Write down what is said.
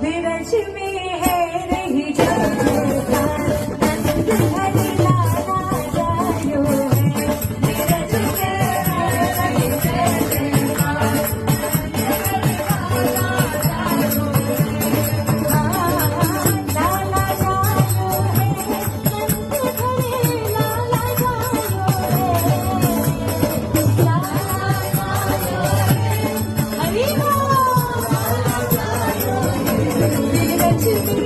बीरज में है रही जगता नंद हरि लाला जायो है बीरज में है रही जगता लाला जायो है नंद हरि लाला जायो है लाला जायो है हरि बोल बीरज में